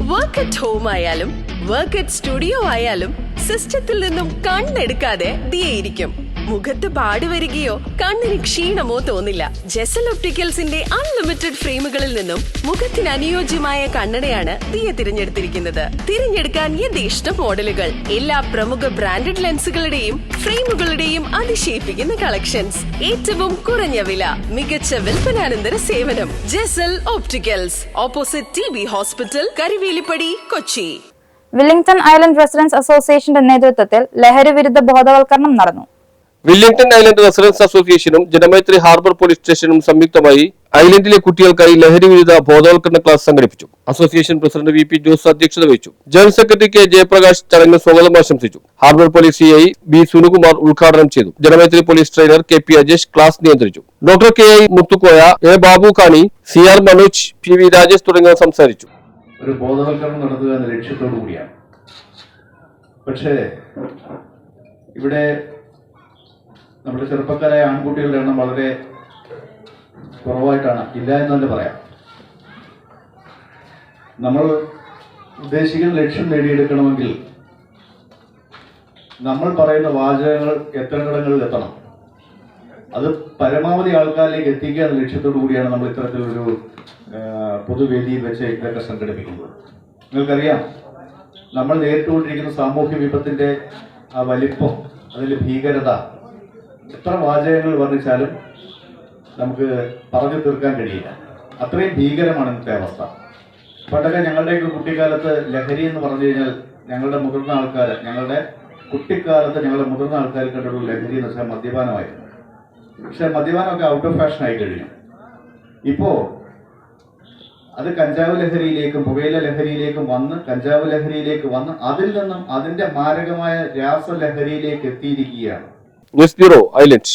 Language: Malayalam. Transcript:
വർക്ക് അറ്റ് ഹോം ആയാലും വർക്ക് അറ്റ് സ്റ്റുഡിയോ ആയാലും സിസ്റ്റത്തിൽ നിന്നും കണ്ണെടുക്കാതെ ദിയയിരിക്കും. മുഖത്ത് പാടി വരികയോ കണ്ണിന് ക്ഷീണമോ തോന്നില്ല. ജെസൽ ഒപ്റ്റിക്കൽസിന്റെ അൺലിമിറ്റഡ് ഫ്രെയിമുകളിൽ നിന്നും മുഖത്തിന് അനുയോജ്യമായ കണ്ണടയാണ് ദിയ തിരഞ്ഞെടുത്തിരിക്കുന്നത്. തിരഞ്ഞെടുക്കാൻ യഥേഷ്ട മോഡലുകൾ, എല്ലാ പ്രമുഖ ബ്രാൻഡഡ് ലെൻസുകളുടെയും ഫ്രെയിമുകളുടെയും അതിശയിപ്പിക്കുന്ന കളക്ഷൻസ്, ഏറ്റവും കുറഞ്ഞ വില, മികച്ച വിൽപ്പനാനന്തര സേവനം. Jesal opticals, opposite TB hospital, Karuvelippady, Kochi. Willingdon island residents അസോസിയേഷന്റെ നേതൃത്വത്തിൽ ലഹരി വിരുദ്ധ ബോധവൽക്കരണം നടന്നു. വില്ലിംഗ്ടൺ ഐലൻഡ് റെസിഡൻസ് അസോസിയേഷനും ജനമൈത്രി ഹാർബർ പോലീസ് സ്റ്റേഷനും സംയുക്തമായി ഐലൻഡിലെ കുട്ടികൾക്കായി ലഹരി വിരുദ്ധ ബോധവൽക്കരണ ക്ലാസ് സംഘടിപ്പിച്ചു. അസോസിയേഷൻ പ്രസിഡന്റ് VP ജോസ് അധ്യക്ഷത വഹിച്ചു. ജനറൽ സെക്രട്ടറി K ജയപ്രകാശ് ചടങ്ങിന് സ്വാഗതം ആശംസിച്ചു. Harbour police CI B Sunukumar ഉദ്ഘാടനം ചെയ്തു. Janamaithri police trainer KP Ajesh class നിയന്ത്രിച്ചു. Doctor KI Muthukoya, A Babu Kani, CR Manoj, PV Rajesh തുടങ്ങിയവർ സംസാരിച്ചു. ഒരു ബോധവൽക്കരണം നടത്തുക എന്ന ലക്ഷ്യത്തോടു കൂടിയാണ്. പക്ഷേ ഇവിടെ നമ്മുടെ ചെറുപ്പക്കാരായ ആൺകുട്ടികളുടെ എണ്ണം വളരെ കുറവായിട്ടാണ്, ഇല്ല എന്ന് തന്നെ പറയാം. നമ്മൾ ഉദ്ദേശിക്കുന്ന ലക്ഷ്യം നേടിയെടുക്കണമെങ്കിൽ നമ്മൾ പറയുന്ന വാചകങ്ങൾ എത്തേണ്ടിടങ്ങളിൽ എത്തണം. അത് പരമാവധി ആൾക്കാരിലേക്ക് എത്തിക്കുക എന്ന ലക്ഷ്യത്തോടു കൂടിയാണ് നമ്മൾ ഇത്തരത്തിലൊരു പൊതുവേദിയിൽ വെച്ച് ഇതൊക്കെ സംഘടിപ്പിക്കുന്നത്. നിങ്ങൾക്കറിയാം, നമ്മൾ നേരിട്ടുകൊണ്ടിരിക്കുന്ന സാമൂഹ്യ വിപത്തിന്റെ ആ വലിപ്പം, അതിൻ്റെ ഭീകരത എത്ര വാചകങ്ങൾ വർണ്ണിച്ചാലും നമുക്ക് പറഞ്ഞു തീർക്കാൻ കഴിയില്ല. അത്രയും ഭീകരമാണ് ഇന്നത്തെ അവസ്ഥ. പണ്ടൊക്കെ ഞങ്ങളുടെയൊക്കെ കുട്ടിക്കാലത്ത് ലഹരി എന്ന് പറഞ്ഞു കഴിഞ്ഞാൽ ഞങ്ങളുടെ മുതിർന്ന ആൾക്കാർ, ഞങ്ങളുടെ കുട്ടിക്കാലത്ത് ഞങ്ങളുടെ മുതിർന്ന ആൾക്കാർ കണ്ടുള്ള ലഹരി എന്ന് വെച്ചാൽ മദ്യപാനമായിരുന്നു. പക്ഷെ മദ്യപാനമൊക്കെ ഔട്ട് ഓഫ് ഫാഷൻ ആയി കഴിഞ്ഞു. ഇപ്പോൾ അത് കഞ്ചാവ് ലഹരിയിലേക്കും പുകയില ലഹരിയിലേക്കും വന്ന്, കഞ്ചാവ് ലഹരിയിലേക്ക് വന്ന് അതിൽ നിന്നും അതിന്റെ മാരകമായ രാസലഹരിയിലേക്ക് എത്തിയിരിക്കുകയാണ്. News bureau, island.